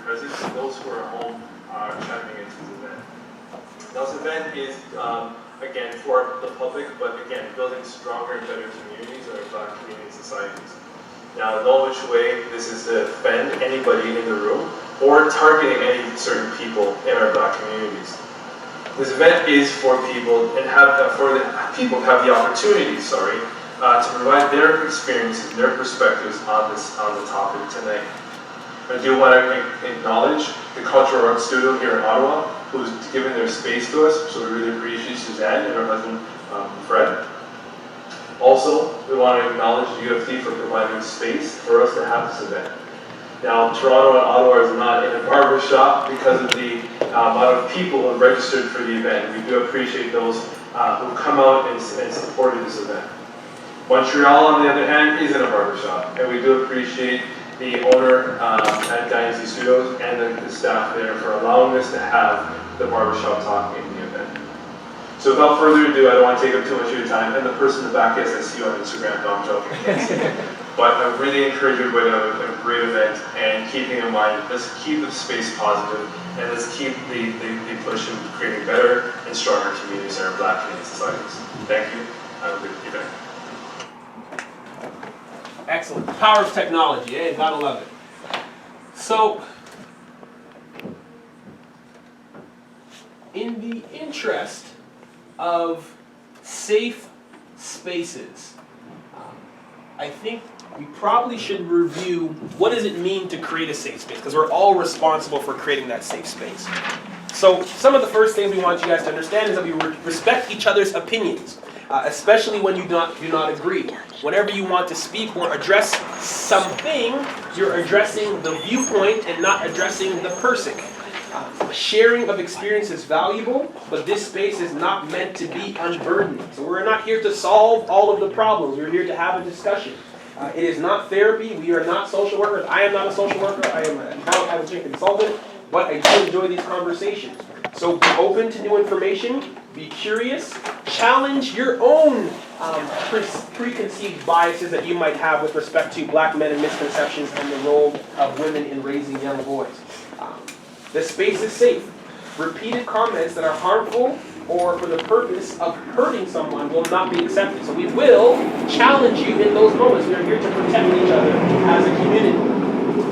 present and those who are at home chiming into this event. Now this event is, again, for the public, but again, building stronger and better communities in our Black community societies. Now, in no which way this is to offend anybody in the room or targeting any certain people in our Black communities. This event is for people and for the people who have the opportunity, to provide their experiences, their perspectives on the topic tonight. I do want to acknowledge the Cultural Arts Studio here in Ottawa, who's given their space to us, so we really appreciate Suzanne and her husband, Fred. Also, we want to acknowledge the UFD for providing space for us to have this event. Now, Toronto and Ottawa is not in a barber shop because of the amount of people who have registered for the event. We do appreciate those who come out and supported this event. Montreal, on the other hand, is in a barber shop, and we do appreciate the owner at Dynasty Studios and the staff there for allowing us to have the barbershop talk in the event. So without further ado, I don't want to take up too much of your time, and the person in the back, yes, I see you on Instagram, no, I'm joking. But I really encourage everybody to have a great event, and keeping in mind, let's keep the space positive, and let's keep the push in creating better and stronger communities in our Black community societies. Thank you. Have a good event. Excellent. Power of technology, eh? Gotta love it. So, in the interest of safe spaces, I think we probably should review what does it mean to create a safe space, because we're all responsible for creating that safe space. So some of the first things we want you guys to understand is that we respect each other's opinions, especially when you do not agree. Whenever you want to speak or address something, you're addressing the viewpoint and not addressing the person. Sharing of experience is valuable, but this space is not meant to be unburdening. So we're not here to solve all of the problems. We're here to have a discussion. It is not therapy. We are not social workers. I am not a social worker. I am a counseling consultant, but I do enjoy these conversations. So be open to new information. Be curious. Challenge your own preconceived biases that you might have with respect to Black men and misconceptions and the role of women in raising young boys. The space is safe. Repeated comments that are harmful or for the purpose of hurting someone will not be accepted. So we will challenge you in those moments. We are here to protect each other as a community.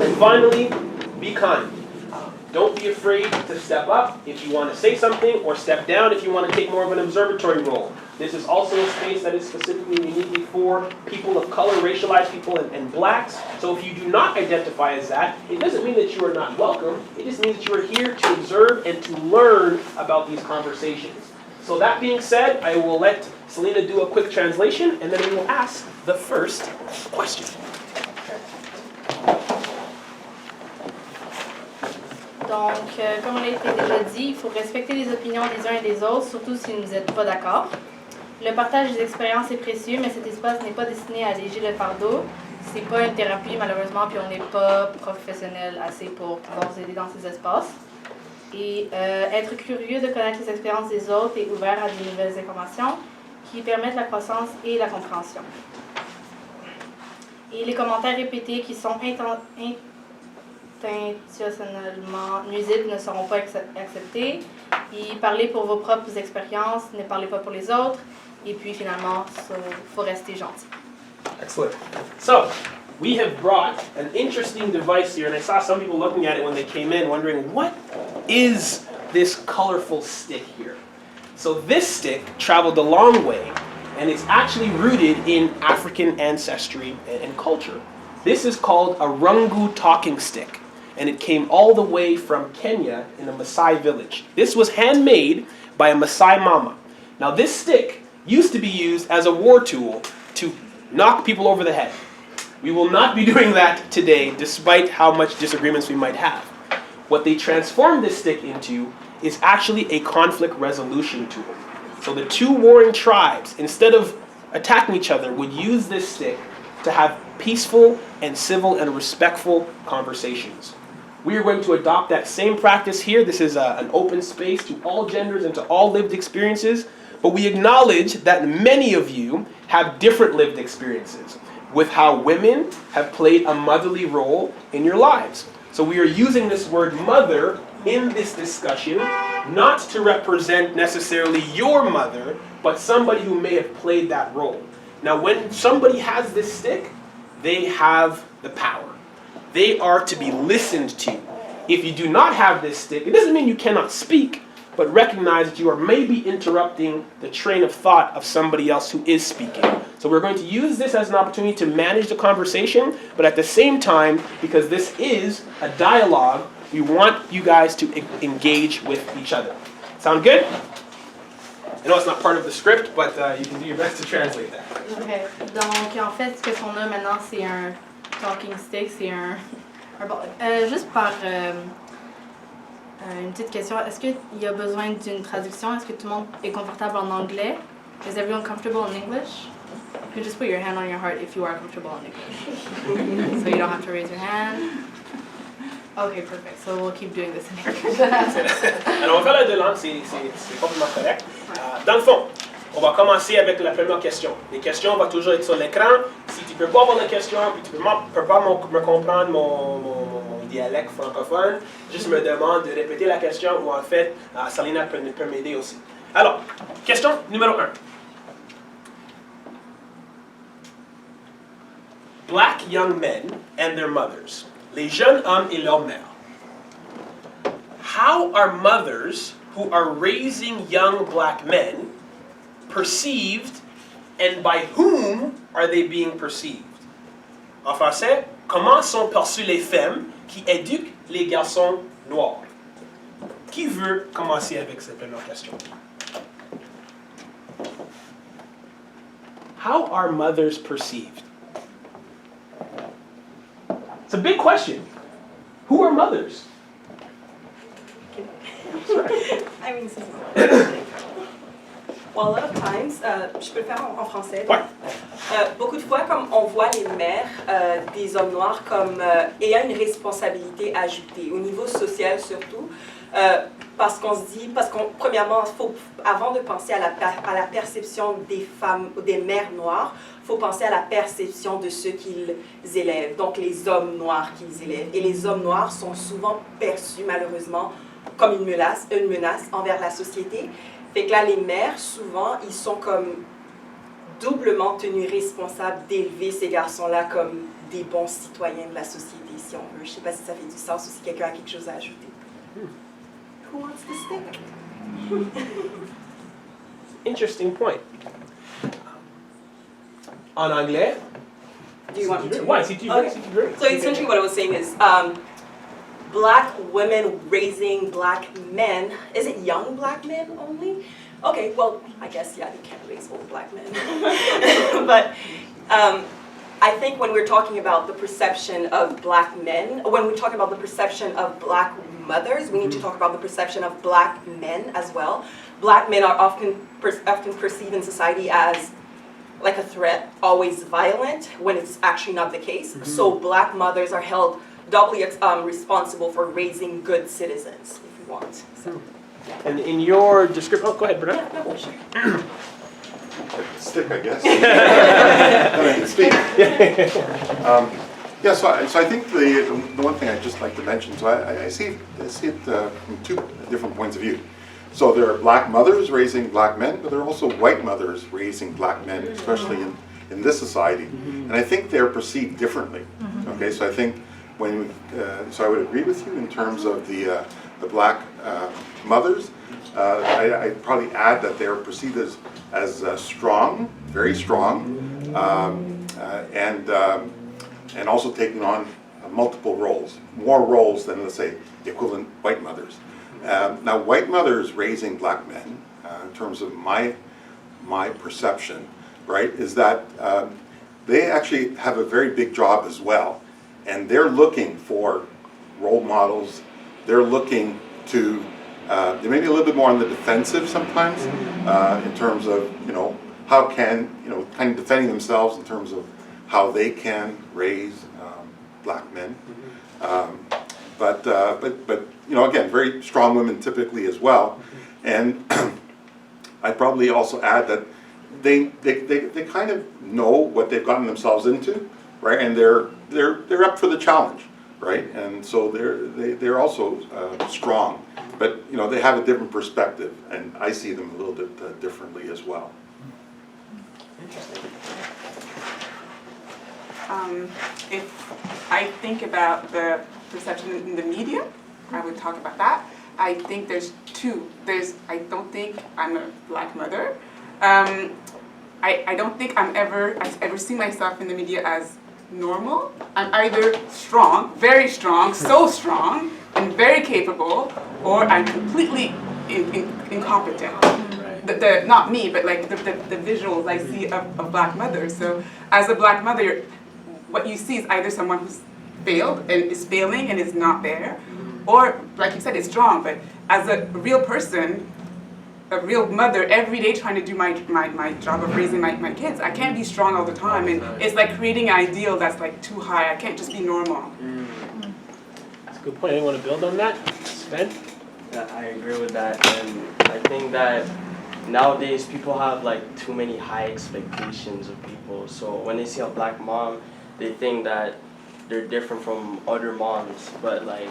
And finally, be kind. Don't be afraid to step up if you want to say something, or step down if you want to take more of an observatory role. This is also a space that is specifically and uniquely for people of color, racialized people, and Blacks. So if you do not identify as that, it doesn't mean that you are not welcome. It just means that you are here to observe and to learn about these conversations. So that being said, I will let Selena do a quick translation, and then we will ask the first question. Donc, comme on a été déjà dit, il faut respecter les opinions des uns et des autres, surtout si vous n'êtes pas d'accord. Le partage des expériences est précieux, mais cet espace n'est pas destiné à alléger le fardeau. C'est pas une thérapie, malheureusement, puis on n'est pas professionnel assez pour pouvoir vous aider dans ces espaces. Et être curieux de connaître les expériences des autres et ouvert à de nouvelles informations qui permettent la croissance et la compréhension. Et les commentaires répétés qui sont intentionnellement nuisibles ne seront pas acceptés. Et parlez pour vos propres expériences, ne parlez pas pour les autres. Et puis finalement, il faut rester gentil. Excellent. So, we have brought an interesting device here, and I saw some people looking at it when they came in, wondering, what is this colorful stick here? So this stick traveled a long way, and it's actually rooted in African ancestry and culture. This is called a rungu talking stick, and it came all the way from Kenya in a Maasai village. This was handmade by a Maasai mama. Now this stick used to be used as a war tool to knock people over the head. We will not be doing that today, despite how much disagreements we might have. What they transformed this stick into is actually a conflict resolution tool. So the two warring tribes, instead of attacking each other, would use this stick to have peaceful and civil and respectful conversations. We are going to adopt that same practice here. This is an open space to all genders and to all lived experiences, but we acknowledge that many of you have different lived experiences with how women have played a motherly role in your lives. So we are using this word mother in this discussion, not to represent necessarily your mother, but somebody who may have played that role. Now when somebody has this stick, they have the power. They are to be listened to. If you do not have this stick, it doesn't mean you cannot speak, but recognize that you are maybe interrupting the train of thought of somebody else who is speaking. So we're going to use this as an opportunity to manage the conversation, but at the same time, because this is a dialogue, we want you guys to engage with each other. Sound good? I know it's not part of the script, but you can do your best to translate that. Okay. Donc, en fait, ce qu'on a maintenant, c'est un talking stick, c'est un juste par une petite question, est-ce qu'il y a besoin d'une traduction? Est-ce que tout le monde est confortable en anglais? Is everyone comfortable in English? You can just put your hand on your heart if you are comfortable in English. So you don't have to raise your hand. Okay, perfect. So we'll keep doing this in English. Alors, on va faire la deux langues, c'est complètement correct. Dans le fond, on va commencer avec la première question. Les questions vont toujours être sur l'écran. Si tu ne peux pas avoir la question, puis tu ne peux pas me comprendre mon dialecte francophone, juste me demande de répéter la question, ou en fait, Salina peut m'aider aussi. Alors, question numéro 1. Black young men and their mothers. Les jeunes hommes et leurs mères. How are mothers who are raising young black men perceived, and by whom are they being perceived? En français, comment sont perçues les femmes qui éduquent les garçons noirs? Qui veut commencer avec cette première question? How are mothers perceived? It's a big question. Who are mothers? I mean, well, a lot of times, je peux le faire en français. Ouais. Beaucoup de fois, comme on voit les mères des hommes noirs comme ayant une responsabilité ajoutée, au niveau social surtout, parce qu'on se dit, premièrement, avant de penser à la perception des femmes, des mères noires, il faut penser à la perception de ceux qu'ils élèvent, donc les hommes noirs qu'ils élèvent. Et les hommes noirs sont souvent perçus, malheureusement, comme une menace envers la société. Fait que là, les mères, souvent, ils sont comme doublement tenus responsables d'élever ces garçons-là comme des bons citoyens de la société, si on veut. Je ne sais pas si ça fait du sens ou si quelqu'un a quelque chose à ajouter. Who wants the stick? Interesting point. En anglais? Do you want me to? Ouais, si tu veux. Okay. Si tu veux. So essentially what I was saying is, black women raising black men. Is it young black men only? Okay, well, I guess, yeah, they can't raise old black men. But I think when we're talking about the perception of black men, when we talk about the perception of black mothers, we need to talk about the perception of black men as well. Black men are often perceived in society as like a threat, always violent, when it's actually not the case. Mm-hmm. So black mothers are held doubly responsible for raising good citizens, if you want. So, yeah. And in your description, oh, go ahead, Bernard. No, sure. Stick, I guess. Then I can speak. Yeah, so I think the one thing I'd just like to mention, so I see it from two different points of view. So there are black mothers raising black men, but there are also white mothers raising black men, especially in this society. Mm-hmm. And I think they're perceived differently. Mm-hmm. Okay, so I think so I would agree with you in terms of the black mothers. I'd probably add that they're perceived as strong, very strong, and also taking on multiple roles, more roles than, let's say, the equivalent white mothers. Now, white mothers raising black men, in terms of my perception, right, is that they actually have a very big job as well, and they're looking for role models. They're looking to they may be a little bit more on the defensive sometimes, in terms of how can kind of defending themselves in terms of how they can raise black men. But again, very strong women typically as well. And I'd probably also add that they kind of know what they've gotten themselves into, right? And they're up for the challenge. right? And so they're also strong, but you know they have a different perspective, and I see them a little bit differently as well. Interesting. If I think about the perception in the media, I would talk about that. I think there's two. I don't think I'm a black mother. I don't think I've ever seen myself in the media as normal. I'm either strong, very strong, so strong, and very capable, or I'm completely incompetent. Not me, but like the visuals I see of black mothers. So as a black mother, what you see is either someone who's failed and is failing and is not there, or like you said, is strong. But as a real person, a real mother, every day trying to do my job of raising my kids, I can't be strong all the time. And it's like creating an ideal that's like too high. I can't just be normal. That's a good point. Anyone want to build on that? Sven? Yeah, I agree with that, and I think that nowadays people have like too many high expectations of people. So when they see a black mom, they think that they're different from other moms. But like,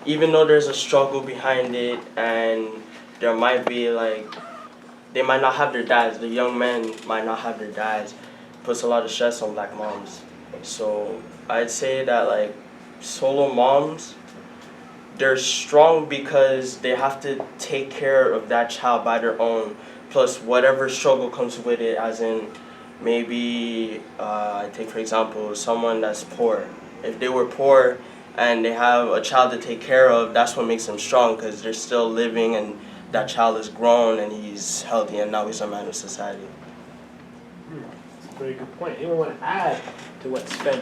even though there's a struggle behind it, and there might be like, they might not have their dads. The young men might not have their dads. Puts a lot of stress on black moms. So I'd say that like solo moms, they're strong because they have to take care of that child by their own, plus whatever struggle comes with it, as in maybe, I take for example, someone that's poor. If they were poor and they have a child to take care of, that's what makes them strong, because they're still living and that child is grown and he's healthy and now he's a man of society. That's a very good point. Anyone want to add to what Sven?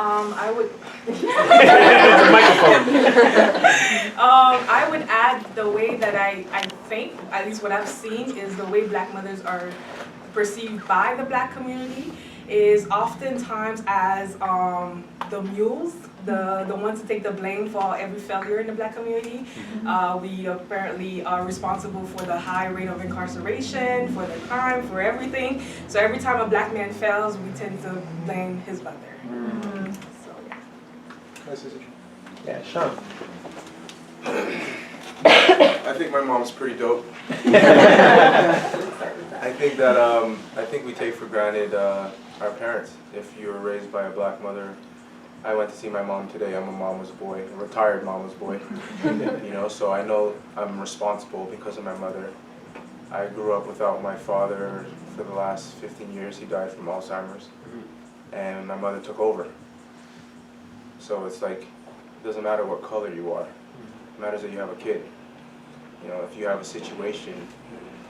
I would. Microphone. I would add the way that I think, at least what I've seen, is the way black mothers are perceived by the black community is oftentimes as the mules, the ones to take the blame for every failure in the black community. We apparently are responsible for the high rate of incarceration, for the crime, for everything. So every time a black man fails, we tend to blame his mother. So yeah. Yeah, Sean. I think my mom's pretty dope. I think we take for granted our parents. If you were raised by a black mother, I went to see my mom today. I'm a mama's boy, a retired mama's boy. You know, so I know I'm responsible because of my mother. I grew up without my father for the last 15 years. He died from Alzheimer's, and my mother took over. So it's like, it doesn't matter what color you are. It matters that you have a kid. You know, if you have a situation,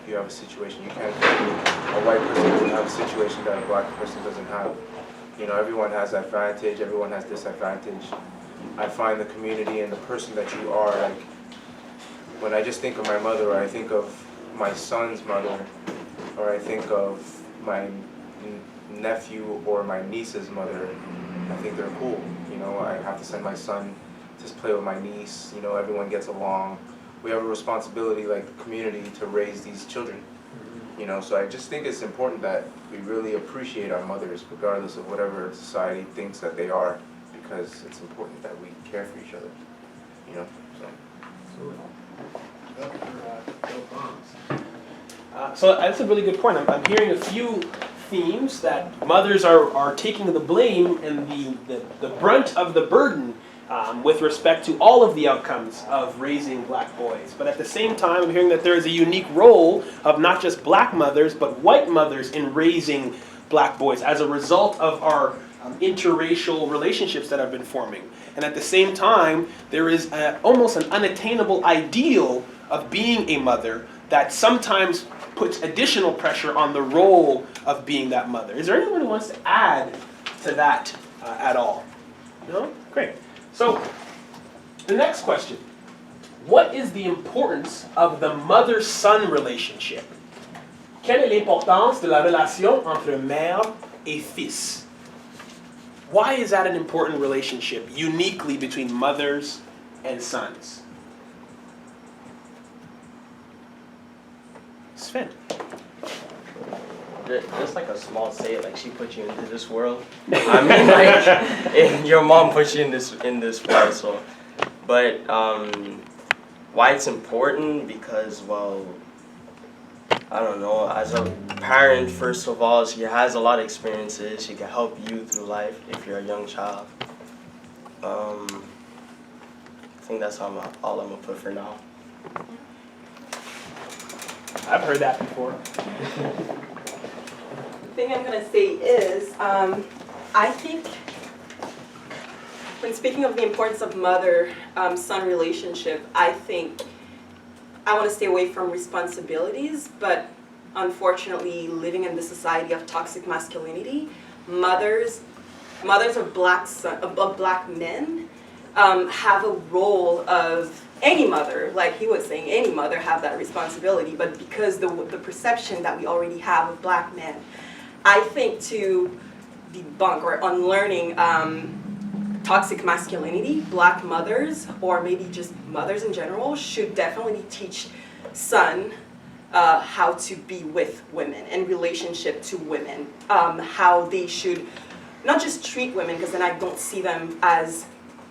you can't, a white person doesn't have a situation that a black person doesn't have. You know, everyone has advantage, everyone has disadvantage. I find the community and the person that you are, like, when I just think of my mother, or I think of my son's mother, or I think of my nephew or my niece's mother, I think they're cool. You know, I have to send my son to play with my niece. You know, everyone gets along. We have a responsibility, like the community, to raise these children. You know, so I just think it's important that we really appreciate our mothers, regardless of whatever society thinks that they are, because it's important that we care for each other. You know, so. So that's a really good point. I'm hearing a few themes that mothers are taking the blame and the brunt of the burden with respect to all of the outcomes of raising black boys. But at the same time, I'm hearing that there is a unique role of not just black mothers, but white mothers in raising black boys as a result of our interracial relationships that have been forming. And at the same time, there is almost an unattainable ideal of being a mother that sometimes puts additional pressure on the role of being that mother. Is there anyone who wants to add to that at all? No? Great. So, the next question. What is the importance of the mother-son relationship? Quelle est l'importance de la relation entre mère et fils? Why is that an important relationship, uniquely between mothers and sons? Sven. just like a small say, like she put you into this world. I mean, like your mom put you in this world. So, but why it's important? Because, well, I don't know. As a parent, first of all, she has a lot of experiences. She can help you through life if you're a young child. I think that's all I'm gonna put for now. I've heard that before. The thing I'm going to say is, I think when speaking of the importance of mother-son relationship, I think I want to stay away from responsibilities, but unfortunately, living in the society of toxic masculinity, mothers of black men have a role of any mother, like he was saying, any mother have that responsibility, but because the perception that we already have of black men, I think to debunk or unlearning toxic masculinity, black mothers, or maybe just mothers in general, should definitely teach son how to be with women, in relationship to women, how they should not just treat women, because then I don't see them as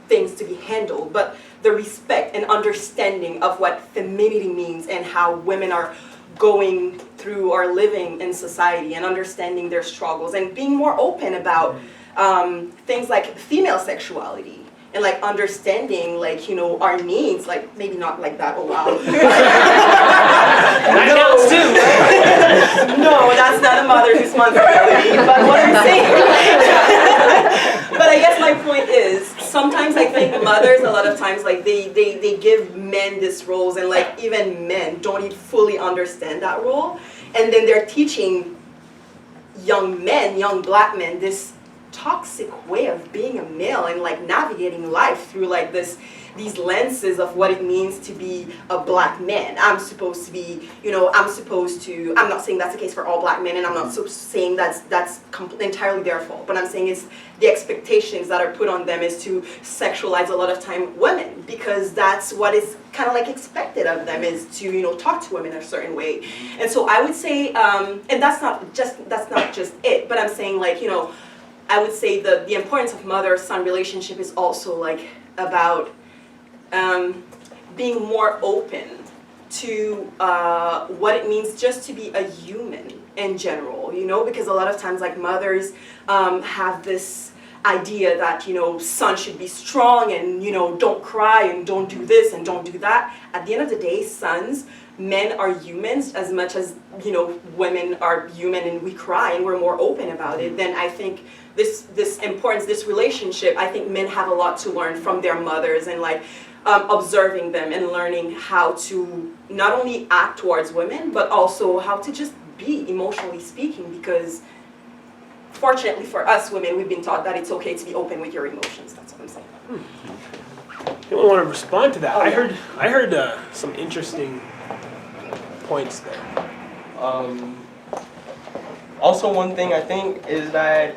things to be handled, but the respect and understanding of what femininity means and how women are going through or living in society and understanding their struggles and being more open about things like female sexuality and like understanding like, you know, our needs, like maybe not like that, oh wow. That counts too. No, that's not a mother's responsibility, but what I'm saying. But I guess my point is, sometimes I think mothers, a lot of times, like they give men these roles, and like even men don't even fully understand that role, and then they're teaching young men, young black men, this toxic way of being a male and like navigating life through like these lenses of what it means to be a black man. I'm supposed to be, you know, I'm not saying that's the case for all black men, and I'm not saying that's entirely their fault, but I'm saying it's the expectations that are put on them is to sexualize a lot of time women, because that's what is kind of like expected of them, is to, you know, talk to women a certain way. And so I would say, and that's not just it, but I'm saying like, you know, I would say the importance of mother-son relationship is also like about being more open to what it means just to be a human in general, you know, because a lot of times like mothers have this idea that, you know, son should be strong and, you know, don't cry and don't do this and don't do that. At the end of the day, men are humans as much as, you know, women are human and we cry and we're more open about it. Then I think this importance, this relationship, I think men have a lot to learn from their mothers and like observing them and learning how to not only act towards women, but also how to just be emotionally speaking, because fortunately for us women, we've been taught that it's okay to be open with your emotions. That's what I'm saying. Anyone want to respond to that? Oh, I yeah. heard some interesting points there. Also, one thing I think is that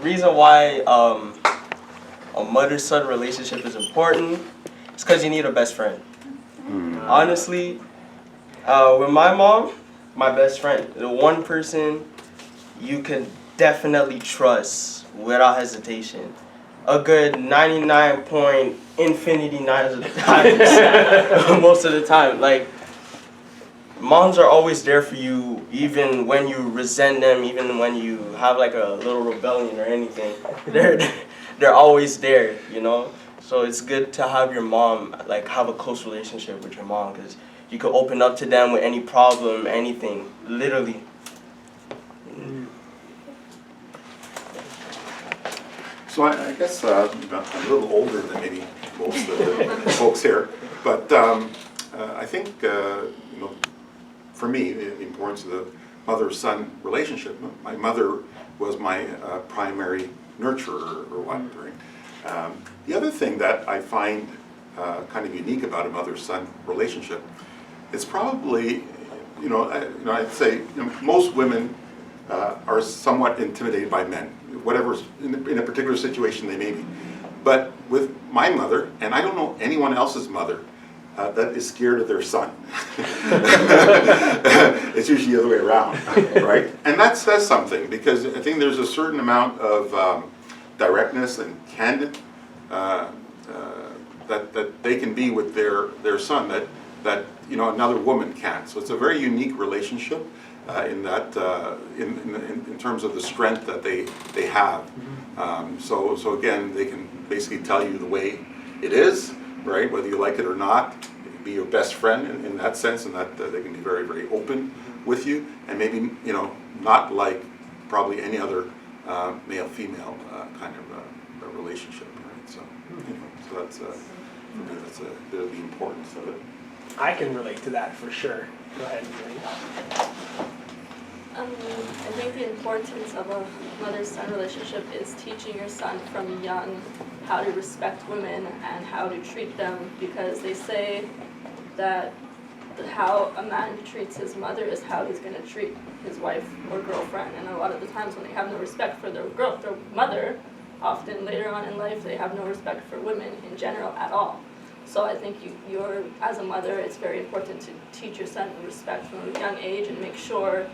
reason why a mother-son relationship is important is because you need a best friend. Honestly, with my mom, my best friend, the one person you can definitely trust without hesitation. A good 99 point infinity nines of the times, most of the time. Like, moms are always there for you, even when you resent them, even when you have like a little rebellion or anything. They're always there, you know? So it's good to have your mom, like have a close relationship with your mom, because you could open up to them with any problem, anything, literally. So I guess I'm a little older than maybe most of the folks here, but I think, you know, for me, the importance of the mother-son relationship. My mother was my primary nurturer or what. Right? The other thing that I find kind of unique about a mother-son relationship, it's probably, I'd say most women are somewhat intimidated by men, whatever, in a particular situation they may be. But with my mother, and I don't know anyone else's mother, that is scared of their son. It's usually the other way around, right? And that says something, because I think there's a certain amount of directness and candid that they can be with their son that another woman can't. So it's a very unique relationship in that in terms of the strength that they have. So again, they can basically tell you the way it is, right? Whether you like it or not, they can be your best friend in that sense, and that they can be very, very open with you, and maybe not like probably any other male-female kind of a relationship, right? So so that's for me, that's a bit of the importance of it. I can relate to that for sure. Go ahead, Marie. I think the importance of a mother-son relationship is teaching your son from young how to respect women and how to treat them, because they say that how a man treats his mother is how he's going to treat his wife or girlfriend. And a lot of the times when they have no respect for their mother, often later on in life they have no respect for women in general at all. So I think you're as a mother, it's very important to teach your son respect from a young age and make sure,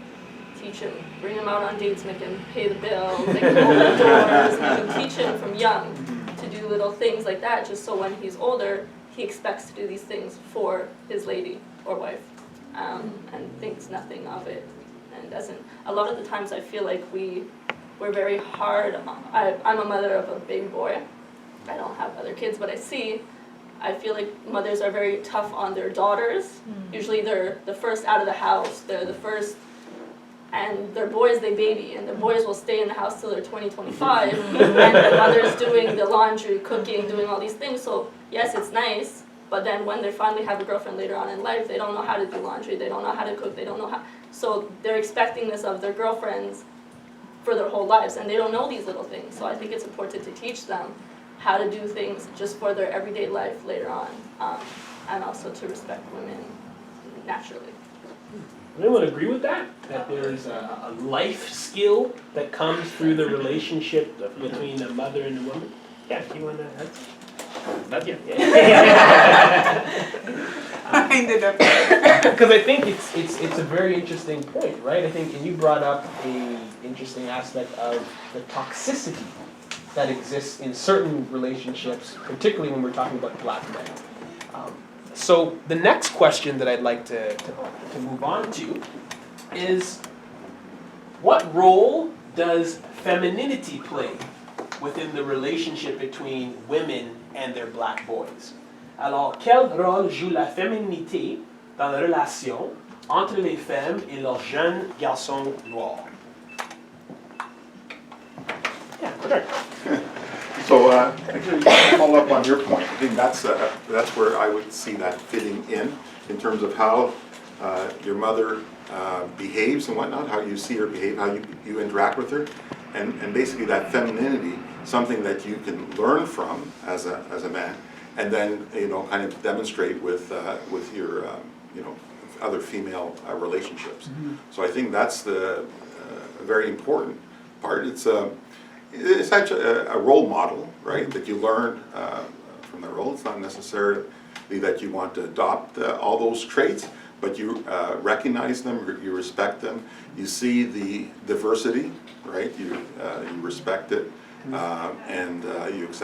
teach him, bring him out on dates, make him pay the bills, make him open the doors, and you teach him from young to do little things like that, just so when he's older, he expects to do these things for his lady or wife, and thinks nothing of it, and doesn't. A lot of the times I feel like we're very hard. I'm a mother of a baby boy. I don't have other kids, but I feel like mothers are very tough on their daughters. Usually they're the first out of the house, they're the first, and their boys they baby, and the boys will stay in the house till they're 20, 25, and the mother's doing the laundry, cooking, doing all these things. So yes, it's nice, but then when they finally have a girlfriend later on in life, they don't know how to do laundry, they don't know how to cook, they don't know how, so they're expecting this of their girlfriends for their whole lives, and they don't know these little things. So I think it's important to teach them how to do things just for their everyday life later on, and also to respect women naturally. Anyone agree with that? That there's a life skill that comes through the relationship between a mother and a woman? Yeah, you want to add? Not yet. I ended up. Because I think it's a very interesting point, right? I think, and you brought up a interesting aspect of the toxicity that exists in certain relationships, particularly when we're talking about Black men. So the next question that I'd like to move on to is, what role does femininity play within the relationship between women and their Black boys? Alors, quel rôle joue la féminité dans la relation entre les femmes et leurs jeunes garçons noirs? Yeah, correct. So actually, to follow up on your point, I think that's where I would see that fitting in terms of how your mother behaves and whatnot, how you see her behave, how you interact with her, and basically that femininity, something that you can learn from as a man, and then kind of demonstrate with your other female relationships. Mm-hmm. So I think that's the very important part. It's actually a role model, right, that you learn from the role. It's not necessarily that you want to adopt all those traits, but you recognize them, you respect them, you see the diversity, right, you respect it, and you accept